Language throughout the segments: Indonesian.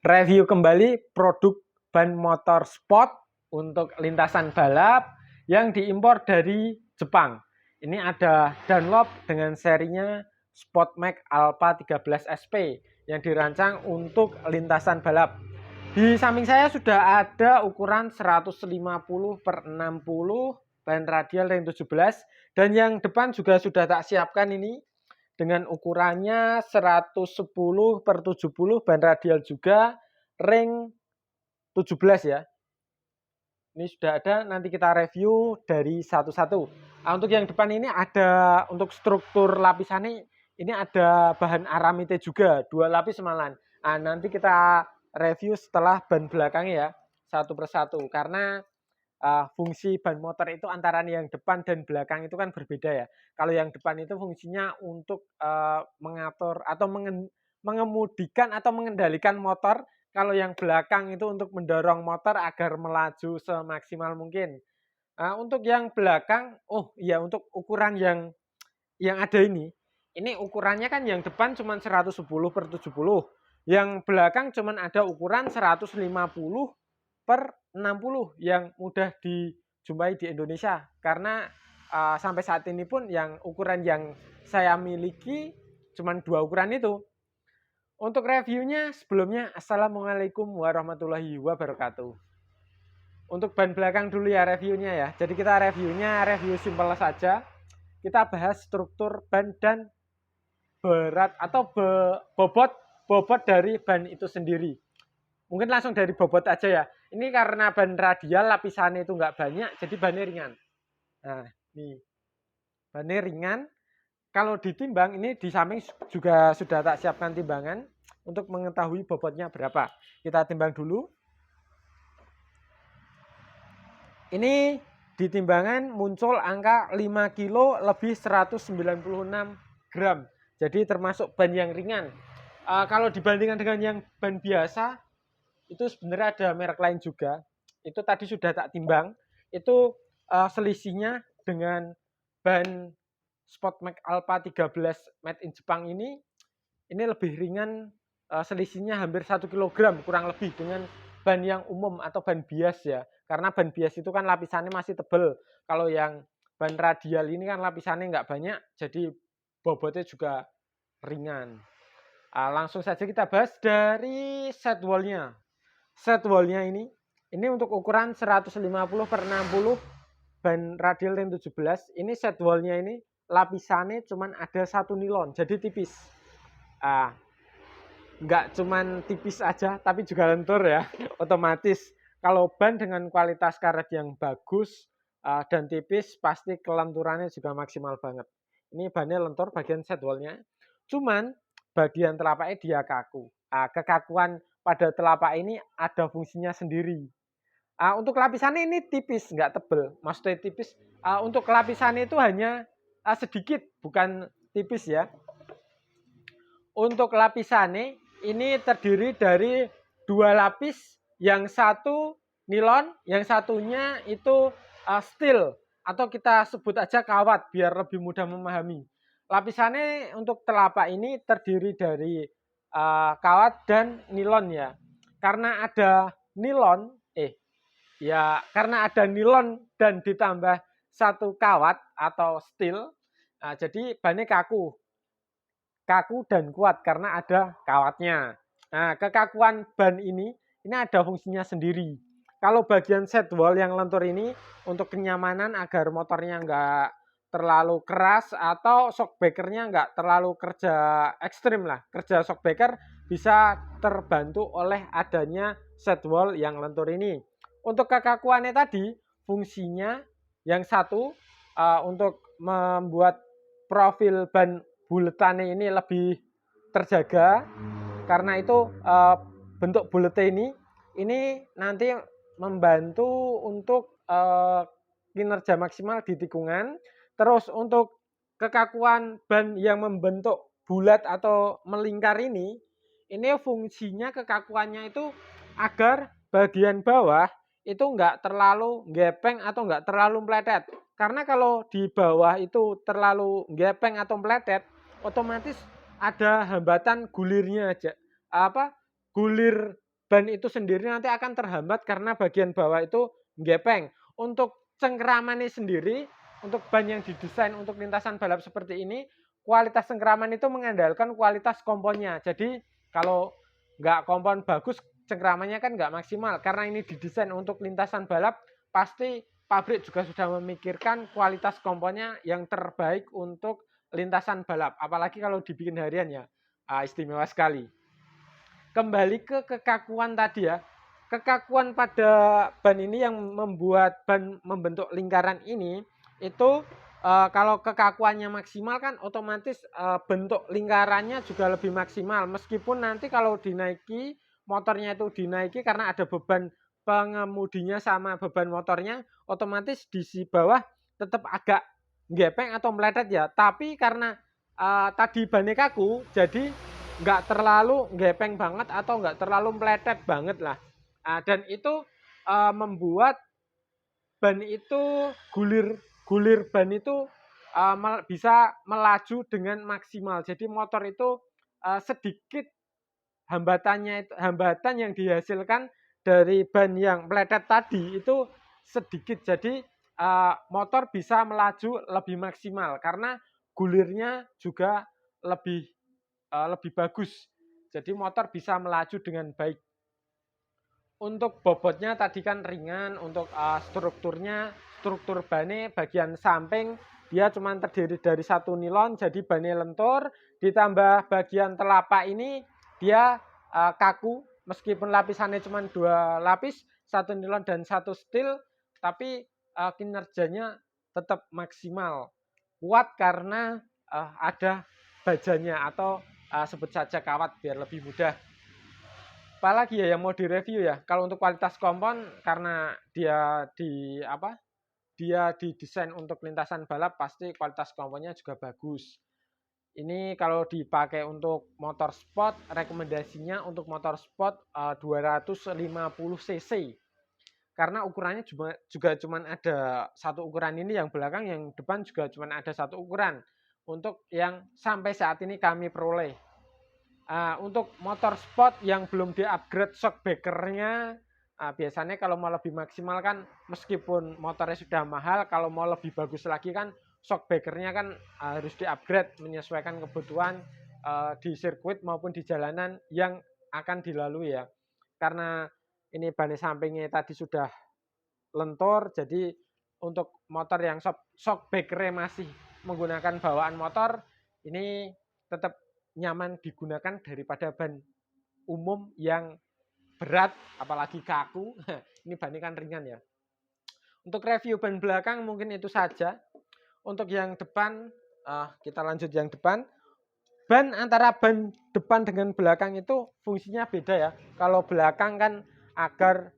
Review kembali produk ban motor sport untuk lintasan balap yang diimpor dari Jepang. Ini ada Dunlop dengan serinya Sportmax Alpha 13 SP yang dirancang untuk lintasan balap. Di samping saya sudah ada ukuran 150 per 60 ban radial ring 17, dan yang depan juga sudah tak siapkan ini dengan ukurannya 110 per 70 ban radial juga ring 17 ya. Ini sudah ada, nanti kita review dari satu-satu. Nah, untuk yang depan ini ada untuk struktur lapisannya, ini ada bahan aramite juga, 2 lapis malahan. Nah, nanti kita review setelah ban belakangnya ya, satu persatu. Karena fungsi ban motor itu antara yang depan dan belakang itu kan berbeda ya. Kalau yang depan itu fungsinya untuk mengatur atau mengemudikan atau mengendalikan motor. Kalau yang belakang itu untuk mendorong motor agar melaju semaksimal mungkin. Untuk yang belakang, oh iya, untuk ukuran yang ada ini ukurannya kan yang depan cuma 110 per 70. Yang belakang cuma ada ukuran 150 per 60 yang mudah dijumpai di Indonesia. Karena sampai saat ini pun yang ukuran yang saya miliki cuma 2 ukuran itu. Untuk reviewnya sebelumnya, Assalamualaikum warahmatullahi wabarakatuh. Untuk ban belakang dulu ya reviewnya ya. Jadi kita review simpel saja. Kita bahas struktur ban dan berat atau bobot dari ban itu sendiri. Mungkin langsung dari bobot aja ya. Ini karena ban radial lapisannya itu nggak banyak, jadi bannya ringan. Nah, nih bannya ringan. Kalau ditimbang, ini di samping juga sudah tak siapkan timbangan untuk mengetahui bobotnya berapa. Kita timbang dulu. Ini di timbangan muncul angka 5 kilo lebih 196 gram. Jadi termasuk ban yang ringan. Kalau dibandingkan dengan yang ban biasa, itu sebenarnya ada merek lain juga. Itu tadi sudah tak timbang. Itu selisihnya dengan ban Sportmax Alpha 13 made in Jepang ini lebih ringan, selisihnya hampir 1 kg kurang lebih dengan ban yang umum atau ban bias ya. Karena ban bias itu kan lapisannya masih tebal. Kalau yang ban radial ini kan lapisannya nggak banyak, jadi bobotnya juga ringan. Langsung saja kita bahas dari set wall-nya. Set wall-nya ini untuk ukuran 150 per 60 ban radial ring 17. Ini set wall-nya ini lapisannya cuman ada 1 nilon, jadi tipis. Nggak cuman tipis aja, tapi juga lentur ya. Otomatis kalau ban dengan kualitas karet yang bagus dan tipis, pasti kelenturannya juga maksimal banget. Ini bannya lentur bagian set wall-nya. Cuman bagian telapaknya dia kaku. Kekakuan pada telapak ini ada fungsinya sendiri. Untuk lapisannya ini tipis, nggak tebel. Maksudnya tipis, untuk lapisannya itu hanya sedikit, bukan tipis ya. Untuk lapisannya ini terdiri dari 2 lapis, yang satu nilon, yang satunya itu steel atau kita sebut aja kawat biar lebih mudah memahami. Lapisannya untuk telapak ini terdiri dari kawat dan nilon ya. Karena ada nilon, karena ada nilon dan ditambah satu kawat atau steel, jadi bannya kaku dan kuat karena ada kawatnya. Nah, kekakuan ban ini ada fungsinya sendiri. Kalau bagian set wall yang lentur ini untuk kenyamanan agar motornya nggak terlalu keras atau shockbreakernya nggak terlalu kerja ekstrim lah. Kerja shockbreaker bisa terbantu oleh adanya set wall yang lentur ini. Untuk kekakuannya tadi, fungsinya yang satu untuk membuat profil ban buletannya ini lebih terjaga. Karena itu bentuk buletnya ini nanti membantu untuk kinerja maksimal di tikungan. Terus untuk kekakuan ban yang membentuk bulat atau melingkar ini fungsinya kekakuannya itu agar bagian bawah itu nggak terlalu gepeng atau nggak terlalu meletet. Karena kalau di bawah itu terlalu gepeng atau meletet, otomatis ada hambatan gulirnya aja. Gulir ban itu sendiri nanti akan terhambat karena bagian bawah itu gepeng. Untuk cengkeramannya sendiri, untuk ban yang didesain untuk lintasan balap seperti ini, kualitas cengkeraman itu mengandalkan kualitas komponnya. Jadi kalau nggak kompon bagus, cengkeramannya kan nggak maksimal. Karena ini didesain untuk lintasan balap, pasti pabrik juga sudah memikirkan kualitas komponnya yang terbaik untuk lintasan balap. Apalagi kalau dibikin harian ya, istimewa sekali. Kembali ke kekakuan tadi ya. Kekakuan pada ban ini yang membuat ban membentuk lingkaran ini itu kalau kekakuannya maksimal kan otomatis bentuk lingkarannya juga lebih maksimal. Meskipun nanti kalau dinaiki, motornya itu dinaiki karena ada beban pengemudinya sama beban motornya, otomatis di si bawah tetap agak gepeng atau meletet ya. Tapi karena tadi bannya kaku, jadi nggak terlalu gepeng banget atau nggak terlalu meletet banget lah. Dan itu membuat ban itu gulir ban itu bisa melaju dengan maksimal. Jadi motor itu sedikit hambatan yang dihasilkan dari ban yang meletet tadi itu sedikit. Jadi motor bisa melaju lebih maksimal karena gulirnya juga lebih bagus. Jadi motor bisa melaju dengan baik. Untuk bobotnya tadi kan ringan, untuk struktur bannya bagian samping dia cuma terdiri dari satu nilon, jadi bannya lentur, ditambah bagian telapak ini dia kaku, meskipun lapisannya cuma 2 lapis, satu nilon dan satu steel, tapi kinerjanya tetap maksimal. Kuat karena ada bajanya atau sebut saja kawat biar lebih mudah. Apalagi ya yang mau direview ya. Kalau untuk kualitas kompon karena dia didesain untuk lintasan balap, pasti kualitas komponnya juga bagus. Ini kalau dipakai untuk motor sport, rekomendasinya untuk motor sport 250 cc. Karena ukurannya juga cuma ada satu ukuran ini, yang belakang, yang depan juga cuma ada satu ukuran. Untuk yang sampai saat ini kami peroleh. Untuk motor sport yang belum di-upgrade shockbreaker-nya, biasanya kalau mau lebih maksimal kan, meskipun motornya sudah mahal, kalau mau lebih bagus lagi kan shockbreaker-nya kan harus di-upgrade menyesuaikan kebutuhan di sirkuit maupun di jalanan yang akan dilalui ya. Karena ini ban sampingnya tadi sudah lentur, jadi untuk motor yang shockbreaker-nya masih menggunakan bawaan motor, ini tetap nyaman digunakan daripada ban umum yang berat apalagi kaku. Ini ban kan ringan ya. Untuk review ban belakang mungkin itu saja. Untuk yang depan kita lanjut yang depan. Ban antara ban depan dengan belakang itu fungsinya beda ya. Kalau belakang kan agar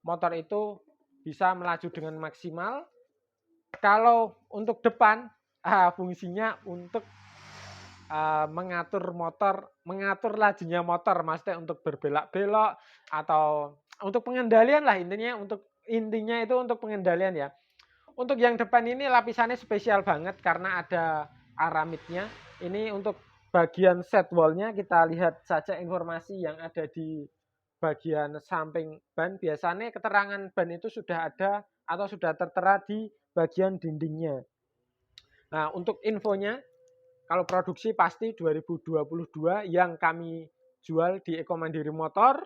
motor itu bisa melaju dengan maksimal. Kalau untuk depan fungsinya untuk mengatur lajunya motor, maksudnya untuk berbelok-belok atau untuk pengendalian lah, intinya itu untuk pengendalian ya. Untuk yang depan ini lapisannya spesial banget karena ada aramidnya. Ini untuk bagian sidewall-nya, kita lihat saja informasi yang ada di bagian samping ban. Biasanya keterangan ban itu sudah ada atau sudah tertera di bagian dindingnya. Nah, untuk infonya, kalau produksi pasti 2022 yang kami jual di Eko Mandiri Motor.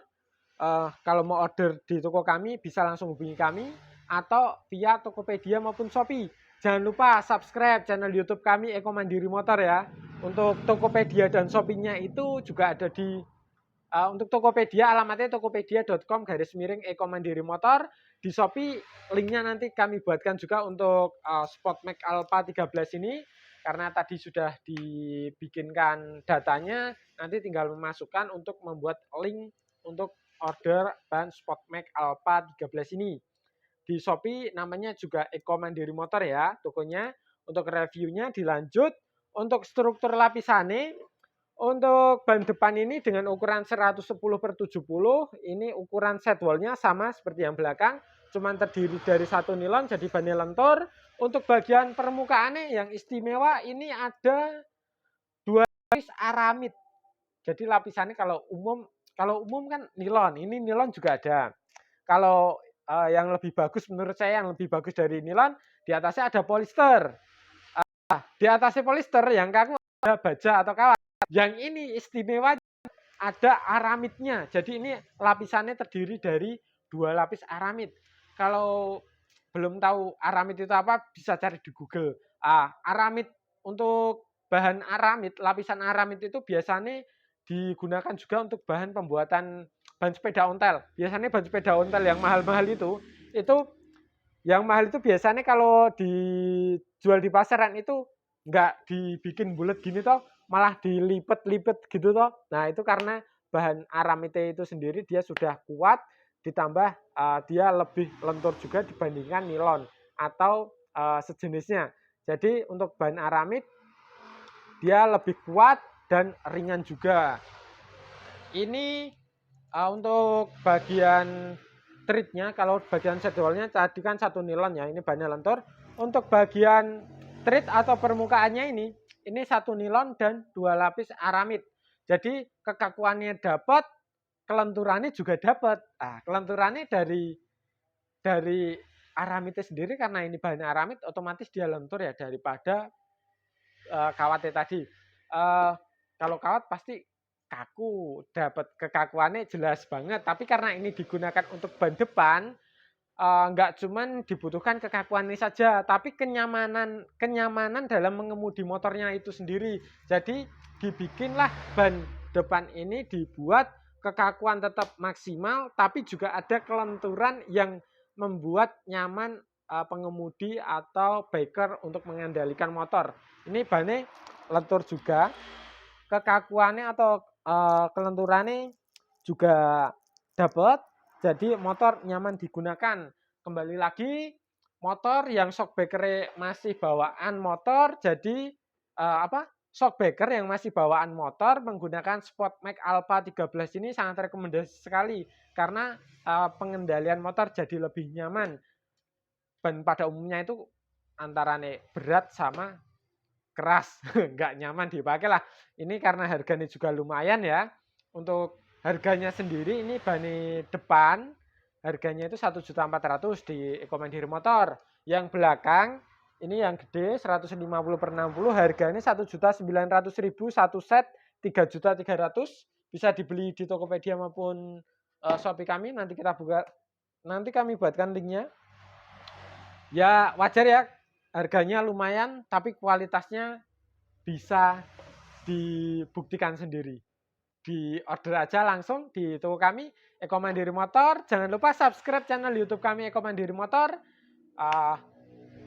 Kalau mau order di toko kami bisa langsung hubungi kami atau via Tokopedia maupun Shopee. Jangan lupa subscribe channel YouTube kami Eko Mandiri Motor ya. Untuk Tokopedia dan Shopee-nya itu juga ada di untuk Tokopedia alamatnya tokopedia.com/Eko Mandiri Motor. Di Shopee linknya nanti kami buatkan juga untuk Sportmax Alpha 13 ini. Karena tadi sudah dibikinkan datanya, nanti tinggal memasukkan untuk membuat link untuk order ban Sportmax Alpha 13 ini. Di Shopee namanya juga Eko Mandiri Motor ya, tokonya. Untuk reviewnya dilanjut. Untuk struktur lapisannya, untuk ban depan ini dengan ukuran 110/70, ini ukuran sidewall-nya sama seperti yang belakang, cuma terdiri dari satu nilon, jadi bannya lentur. Untuk bagian permukaannya yang istimewa ini ada 2 lapis aramid. Jadi lapisannya kalau umum Kalau umum kan nilon, ini nilon juga ada. Kalau yang lebih bagus menurut saya, yang lebih bagus dari nilon, di atasnya ada polister. Di atasnya polister yang kaku ada baja atau kawat. Yang ini istimewa ada aramidnya. Jadi ini lapisannya terdiri dari 2 lapis aramid. Kalau belum tahu aramid itu apa, bisa cari di Google. Aramid, untuk bahan aramid, lapisan aramid itu biasanya digunakan juga untuk bahan pembuatan ban sepeda ontel. Biasanya ban sepeda ontel yang mahal-mahal itu yang mahal itu biasanya kalau dijual di pasaran itu nggak dibikin bulat gini toh, malah dilipet-lipet gitu toh. Nah, itu karena bahan aramide itu sendiri dia sudah kuat, ditambah dia lebih lentur juga dibandingkan nilon atau sejenisnya. Jadi untuk bahan aramid dia lebih kuat dan ringan juga. Ini untuk bagian treatnya, kalau bagian sedolnya tadi kan 1 nilon ya, ini bahannya lentur. Untuk bagian treat atau permukaannya ini 1 nilon dan 2 lapis aramid. Jadi kekakuannya dapat, kelenturannya juga dapat. Kelenturannya dari aramidnya sendiri, karena ini bahan aramid otomatis dia lentur ya daripada kawatnya tadi. Kalau kawat pasti kaku, dapat kekakuannya jelas banget. Tapi karena ini digunakan untuk ban depan, nggak cuman dibutuhkan kekakuan ini saja, tapi kenyamanan dalam mengemudi motornya itu sendiri. Jadi dibikinlah ban depan ini dibuat kekakuan tetap maksimal, tapi juga ada kelenturan yang membuat nyaman pengemudi atau biker untuk mengendalikan motor. Ini bannya lentur juga, kekakuannya atau kelenturannya juga dapat, jadi motor nyaman digunakan. Kembali lagi, motor yang shockbreaker masih bawaan motor, jadi shockbreaker yang masih bawaan motor menggunakan Spotmax Alpha 13 ini sangat rekomendasi sekali, karena pengendalian motor jadi lebih nyaman. Ban pada umumnya itu antara berat sama keras, nggak nyaman dipakai lah. Ini karena harganya juga lumayan ya. Untuk harganya sendiri ini ban depan harganya itu 1.400.000 di Ekomandiri Motor. Yang belakang ini yang gede 150 per 60 harganya 1.900.000 satu set, 3.300.000. Bisa dibeli di Tokopedia maupun Shopee kami. Nanti kami buatkan linknya. Ya wajar ya, harganya lumayan, tapi kualitasnya bisa dibuktikan sendiri. Di order aja langsung di toko kami, Eko Mandiri Motor. Jangan lupa subscribe channel YouTube kami, Eko Mandiri Motor.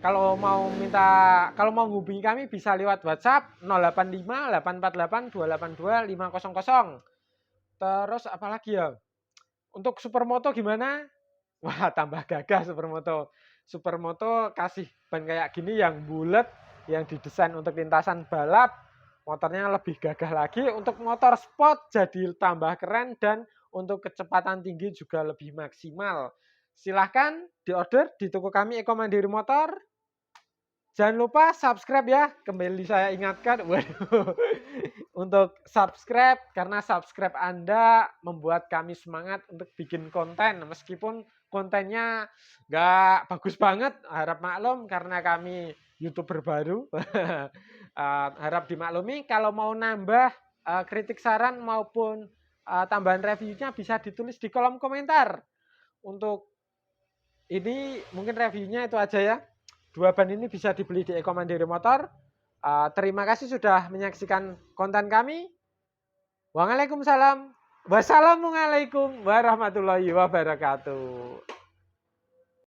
Kalau mau menghubungi kami bisa lewat WhatsApp 085 848 282 500. Terus apalagi ya? Untuk Supermoto gimana? Wah, tambah gagah Supermoto. Supermoto kasih ban kayak gini yang bulat, yang didesain untuk lintasan balap, motornya lebih gagah lagi. Untuk motor sport jadi tambah keren, dan untuk kecepatan tinggi juga lebih maksimal. Silahkan diorder di toko kami Eko Mandiri Motor. Jangan lupa subscribe ya, kembali saya ingatkan, untuk subscribe, karena subscribe Anda membuat kami semangat untuk bikin konten, meskipun kontennya nggak bagus banget, harap maklum karena kami YouTuber baru. Harap dimaklumi. Kalau mau nambah kritik saran maupun tambahan reviewnya bisa ditulis di kolom komentar. Untuk ini mungkin reviewnya itu aja ya. 2 ban ini bisa dibeli di Eko Mandiri Motor. Terima kasih sudah menyaksikan konten kami. Waalaikumsalam. Wassalamualaikum warahmatullahi wabarakatuh.